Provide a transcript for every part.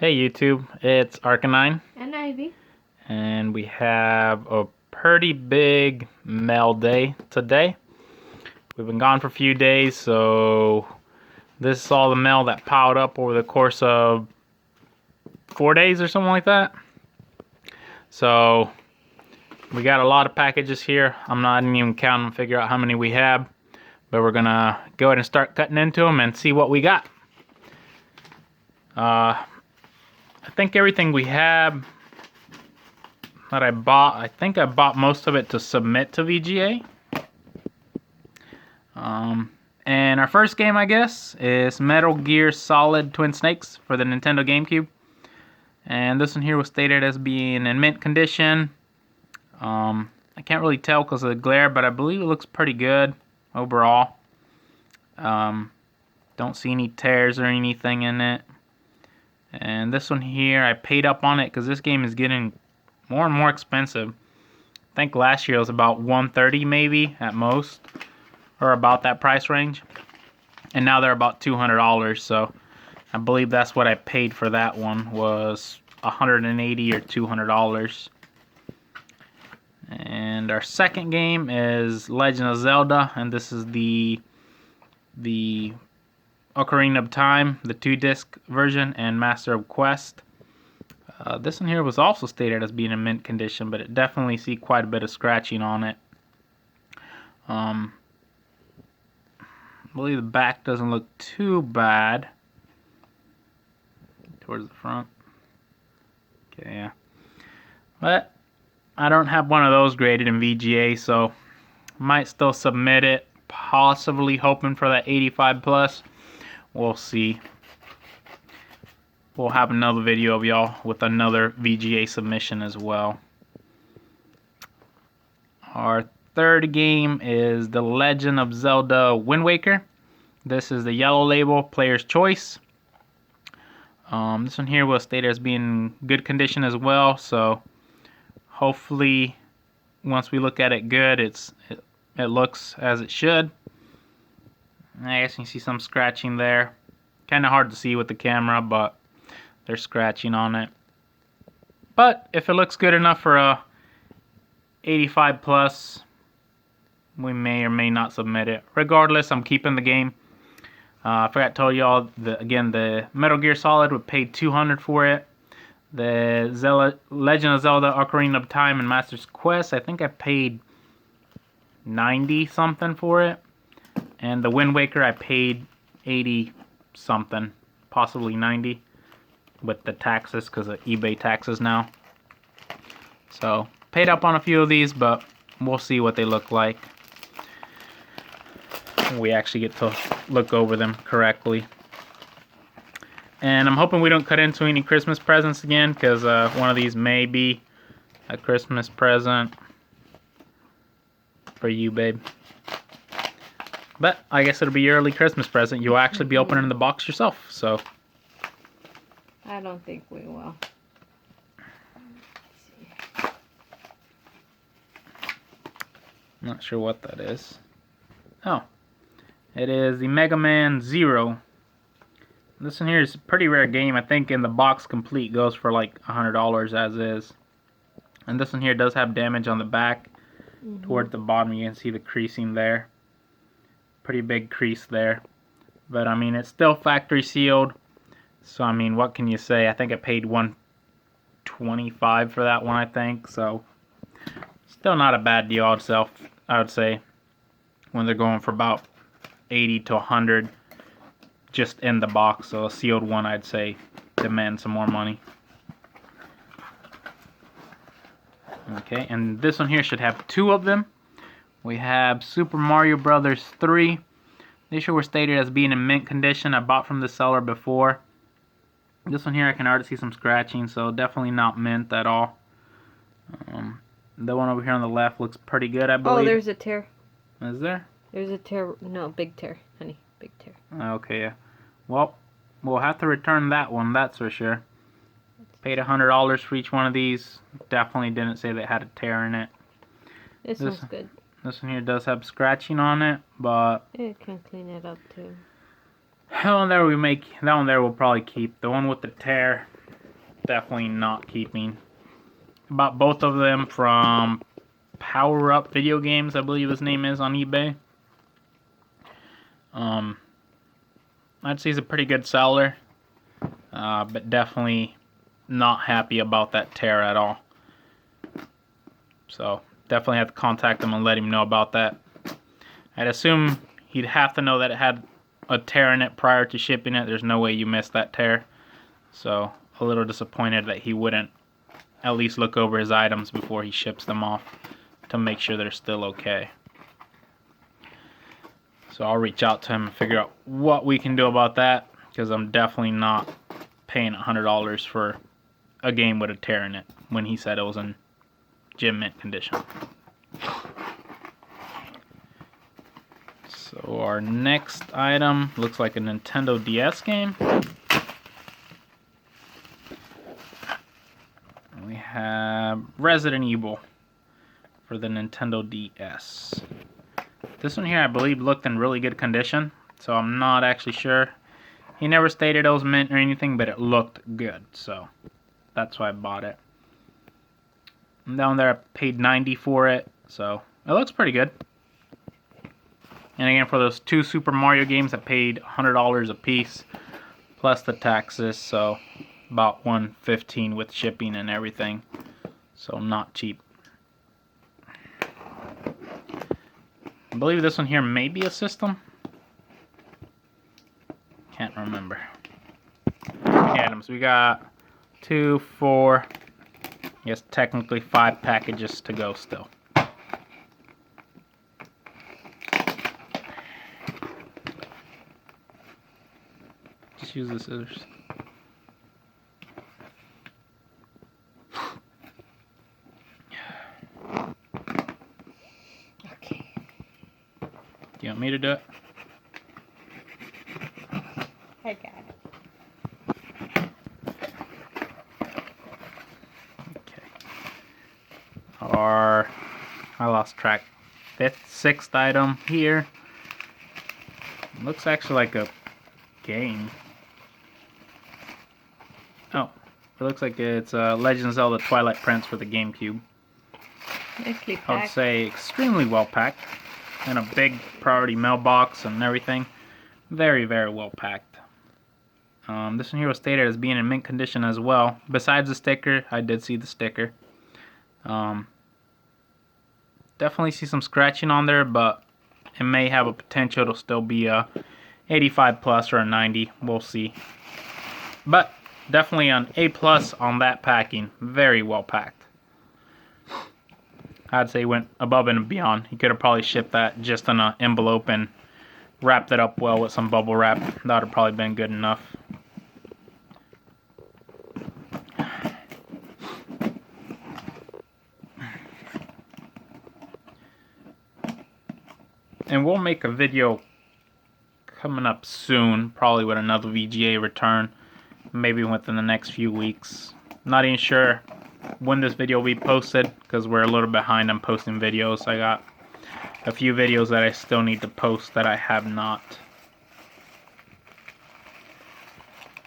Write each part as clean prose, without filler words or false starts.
Hey YouTube, it's Arcanine, And Ivy. and we have a pretty big mail day today. We've been gone for a few days, so this is all the mail that piled up over the course of 4 days or something like that. So we got a lot of packages here. I'm not even counting to figure out how many we have, but we're gonna go ahead and start cutting into them and see what we got. I think everything we have that I bought, I think I bought most of it to submit to VGA. And our first game, I guess, is Metal Gear Solid Twin Snakes for the Nintendo Gamecube. And this one here was stated as being in mint condition. I can't really tell because of the glare, but I believe it looks pretty good overall. Don't see any tears or anything in it. And this one here, I paid up on it because this game is getting more and more expensive. I think last year it was about $130 maybe at most, or about that price range. And now they're about $200, so I believe that's what I paid for that one, was $180 or $200. And our second game is Legend of Zelda, and this is the Ocarina of Time, the 2-disc version, and Master of Quest. This one here was also stated as being in mint condition, but it definitely see quite a bit of scratching on it. I believe the back doesn't look too bad. Towards the front. Okay, yeah. But I don't have one of those graded in VGA, so might still submit it, possibly hoping for that 85 plus. We'll see. We'll have another video of y'all with another VGA submission as well. Our third game is The Legend of Zelda Wind Waker. This is the yellow label, player's choice. This one here was stated as being in good condition as well, so hopefully once we look at it good, it looks as it should. I guess you can see some scratching there. Kind of hard to see with the camera, but there's scratching on it. But if it looks good enough for a 85 plus, we may or may not submit it. Regardless, I'm keeping the game. I forgot to tell y'all, again, the Metal Gear Solid, we paid $200 for it. The Legend of Zelda Ocarina of Time and Master's Quest, I think I paid 90 something for it. And the Wind Waker, I paid 80 something, possibly 90, with the taxes because of eBay taxes now. So paid up on a few of these, but we'll see what they look like. We actually get to look over them correctly. And I'm hoping we don't cut into any Christmas presents again, because one of these may be a Christmas present for you, babe. But I guess it'll be your early Christmas present. You'll actually be opening the box yourself, so. I don't think we will. Not sure what that is. Oh. It is the Mega Man Zero. This one here is a pretty rare game. I think in the box complete goes for like $100 as is. And this one here does have damage on the back. Towards the bottom you can see the creasing there. Pretty big crease there. But I mean, it's still factory sealed. So I mean, what can you say? I think I paid $125 for that one, I think. So still not a bad deal itself, I would say, when they're going for about 80 to 100 just in the box. So a sealed one, I'd say, demands some more money. Okay, and this one here should have two of them. We have Super Mario Brothers 3. These were stated as being in mint condition. I bought from the seller before. This one here I can already see some scratching, so definitely not mint at all. The one over here on the left looks pretty good, I believe. Oh, there's a tear. Is there? There's a tear. No, big tear, honey. Big tear. Okay, yeah. Well, we'll have to return that one, that's for sure. Paid $100 for each one of these. Definitely didn't say they had a tear in it. This one's good. This one here does have scratching on it, but It can clean it up too. that one there we'll probably keep. The one with the tear, definitely not keeping. Bought both of them from Power Up Video Games, I believe his name is, on eBay. I'd say he's a pretty good seller, but definitely not happy about that tear at all. So definitely have to contact him and let him know about that. I'd assume he'd have to know that it had a tear in it prior to shipping it. There's no way you missed that tear. So a little disappointed that he wouldn't at least look over his items before he ships them off to make sure they're still okay. So I'll reach out to him and figure out what we can do about that, because I'm definitely not paying $100 for a game with a tear in it when he said it was in gym mint condition. So our next item looks like a Nintendo DS game. We have Resident Evil for the Nintendo DS. This one here I believe looked in really good condition, so I'm not actually sure. He never stated it was mint or anything, but it looked good, so that's why I bought it. And down there I paid $90 for it, so it looks pretty good. And again, for those two Super Mario games, I paid $100 a piece, plus the taxes, so about $115 with shipping and everything. So not cheap. I believe this one here may be a system. Can't remember. Items. We got 2, 4, yes, technically 5 packages to go still. Just use the scissors. Okay. Do you want me to do it? I got it. Okay. I lost track. 6th item here. Looks actually like a game. Oh, it looks like it's Legend of Zelda Twilight Prince for the Gamecube. Nicely I would packed. say extremely well packed. In a big priority mailbox and everything. Very, very well packed. This one here was stated as being in mint condition as well. Besides the sticker, I did see the sticker. Definitely see some scratching on there, but it may have a potential to still be a 85 plus or a 90. We'll see. But definitely an A plus on that packing. Very well packed. I'd say he went above and beyond. He could have probably shipped that just in an envelope and wrapped it up well with some bubble wrap. That would have probably been good enough. And we'll make a video coming up soon, probably with another VGA return, maybe within the next few weeks. Not even sure when this video will be posted, because we're a little behind on posting videos. I got a few videos that I still need to post that I have not.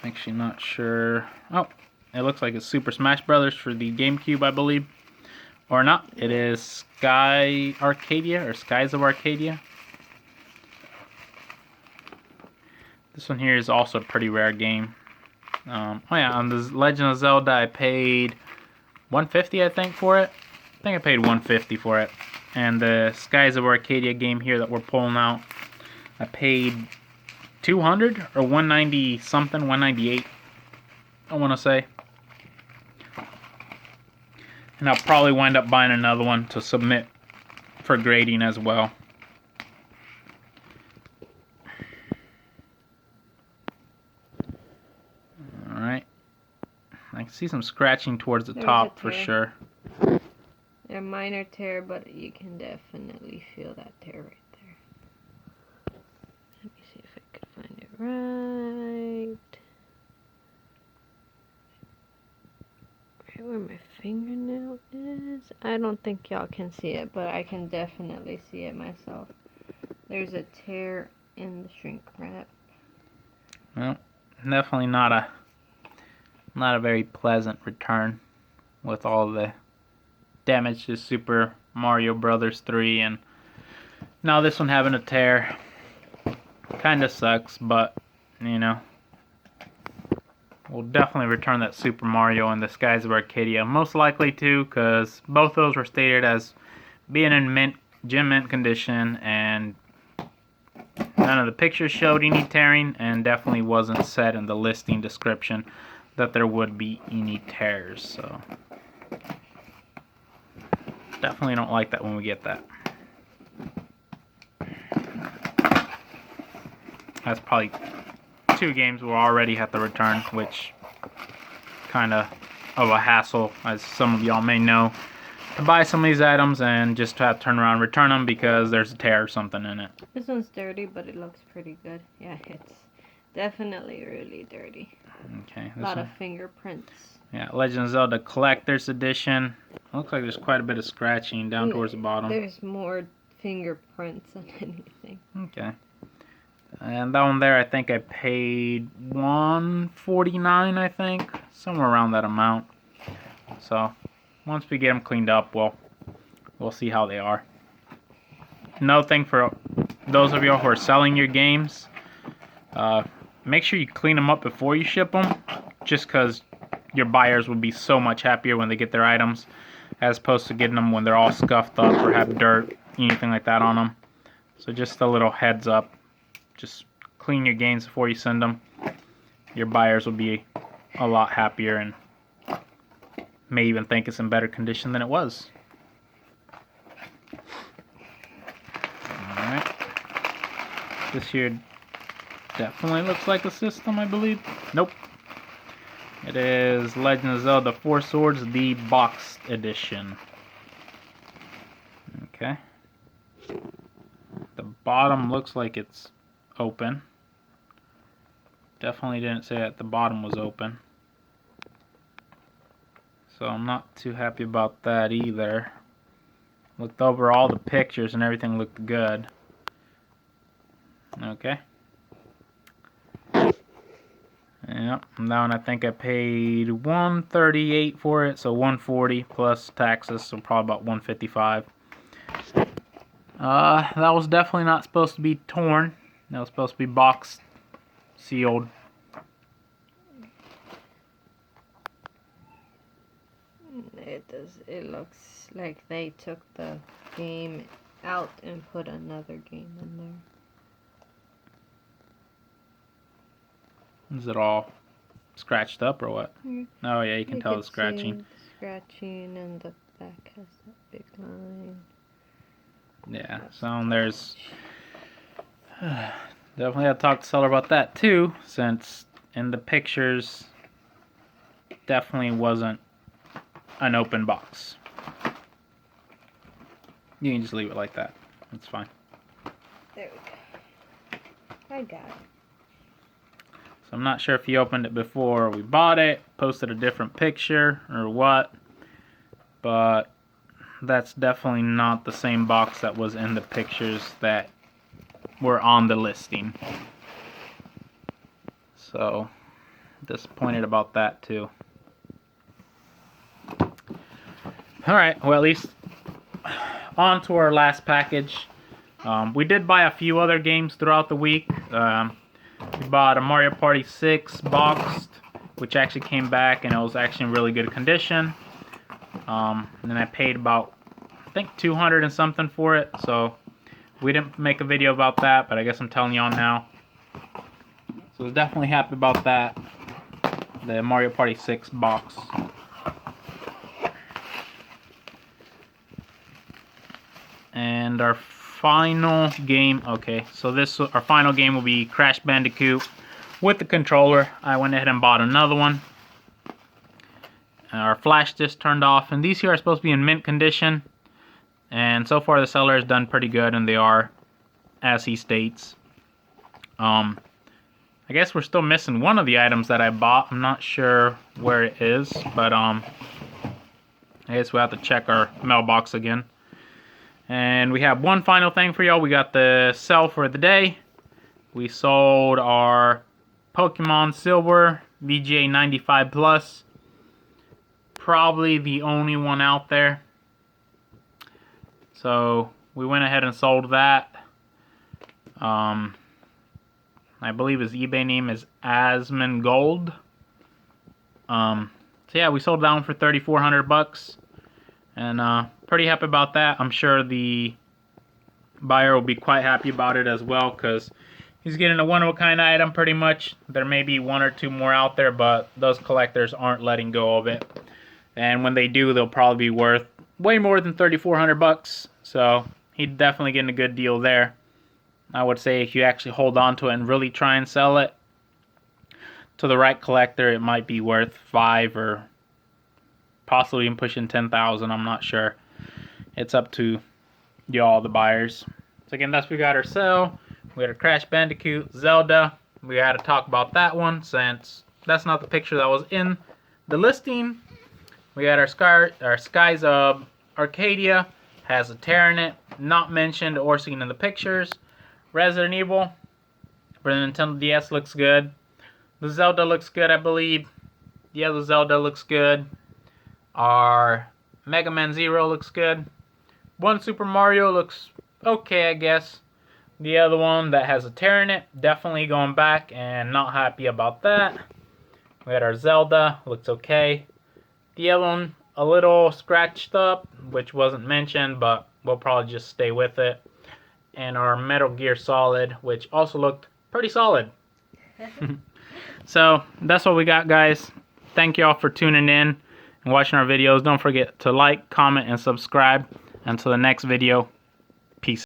Actually not sure. Oh, it looks like it's Super Smash Brothers for the GameCube, I believe. Or not. It is Sky Arcadia, or Skies of Arcadia. This one here is also a pretty rare game. Oh yeah, on the Legend of Zelda I paid $150 I think for it. I think I paid $150 for it. And the Skies of Arcadia game here that we're pulling out, I paid $200 or $190 something, $198 I want to say. And I'll probably wind up buying another one to submit for grading as well. Alright. I can see some scratching towards the top for sure. A minor tear, but you can definitely feel that tear right there. Let me see if I can find it right. Right where my fingernail is. I don't think y'all can see it, but I can definitely see it myself. There's a tear in the shrink wrap. Well, definitely not not a very pleasant return with all the damage to Super Mario Brothers 3, and now this one having a tear. Kinda sucks, but you know, we'll definitely return that Super Mario and the Skies of Arcadia. Most likely to, because both those were stated as being in gem mint condition, and none of the pictures showed any tearing, and definitely wasn't said in the listing description that there would be any tears. So definitely don't like that when we get that. That's probably 2 games we'll already have to return, which kind of a hassle, as some of y'all may know, to buy some of these items and just to have to turn around and return them because there's a tear or something in it. This one's dirty, but it looks pretty good. Yeah, it's definitely really dirty. Okay. A lot of fingerprints. Yeah, Legend of Zelda Collector's Edition. Looks like there's quite a bit of scratching down towards the bottom. There's more fingerprints than anything. Okay. And that one there, I think I paid $149, I think. Somewhere around that amount. So, once we get them cleaned up, we'll see how they are. Another thing for those of y'all who are selling your games, make sure you clean them up before you ship them, just because your buyers will be so much happier when they get their items, as opposed to getting them when they're all scuffed up or have dirt, anything like that on them. So just a little heads up. Just clean your games before you send them. Your buyers will be a lot happier and may even think it's in better condition than it was. Alright. This here definitely looks like a system, I believe. Nope. It is Legend of Zelda 4 Swords, the Boxed Edition. Okay. The bottom looks like it's open. Definitely didn't say that the bottom was open. So I'm not too happy about that either. Looked over all the pictures and everything looked good. Okay. Yep, and that one I think I paid $138 for it, so $140 plus taxes, so probably about $155. That was definitely not supposed to be torn. That was supposed to be boxed, sealed. It looks like they took the game out and put another game in there. Is it all scratched up or what? Oh yeah, you can tell the scratching. Scratching, and the back has that big line. Yeah, so there's definitely have to talk to the seller about that too, since in the pictures definitely wasn't an open box. You can just leave it like that. That's fine. There we go. I got it. So I'm not sure if he opened it before we bought it, posted a different picture or what, but that's definitely not the same box that was in the pictures that were on the listing. So disappointed about that too. Alright, well, at least on to our last package. We did buy a few other games throughout the week. We bought a Mario Party 6 boxed, which actually came back and it was actually in really good condition. And then I paid about, I think, 200 and something for it. So we didn't make a video about that, but I guess I'm telling y'all now. So I was definitely happy about that. The Mario Party 6 box. And our final game, okay, so our final game will be Crash Bandicoot with the controller. I went ahead and bought another one. Our flash disc turned off, and these here are supposed to be in mint condition. And so far the seller has done pretty good, and they are, as he states. I guess we're still missing one of the items that I bought. I'm not sure where it is, but I guess we'll have to check our mailbox again. And we have one final thing for y'all. We got the sell for the day. We sold our Pokemon Silver VGA 95 Plus. Probably the only one out there. So we went ahead and sold that. I believe his eBay name is Asmon Gold. So yeah, we sold that one for 3,400 bucks, and pretty happy about that. I'm sure the buyer will be quite happy about it as well, because he's getting a one-of-a-kind item pretty much. There may be one or two more out there, but those collectors aren't letting go of it. And when they do, they'll probably be worth way more than 3,400 bucks. So he's definitely getting a good deal there. I would say if you actually hold on to it and really try and sell it to the right collector, it might be worth 5 or possibly even pushing 10,000. I'm not sure. It's up to y'all, the buyers. So again, that's what we got our sale. We got a Crash Bandicoot, Zelda. We had to talk about that one since that's not the picture that was in the listing. We got our Skies of Arcadia, has a tear in it, not mentioned or seen in the pictures. Resident Evil for the Nintendo DS looks good. The Zelda looks good, I believe. The other Zelda looks good. Our Mega Man Zero looks good. One Super Mario looks okay, I guess. The other one that has a tear in it, definitely going back and not happy about that. We got our Zelda, looks okay. The other one, a little scratched up, which wasn't mentioned, but we'll probably just stay with it. And our Metal Gear Solid, which also looked pretty solid. So that's what we got, guys. Thank you all for tuning in and watching our videos. Don't forget to like, comment, and subscribe. Until the next video,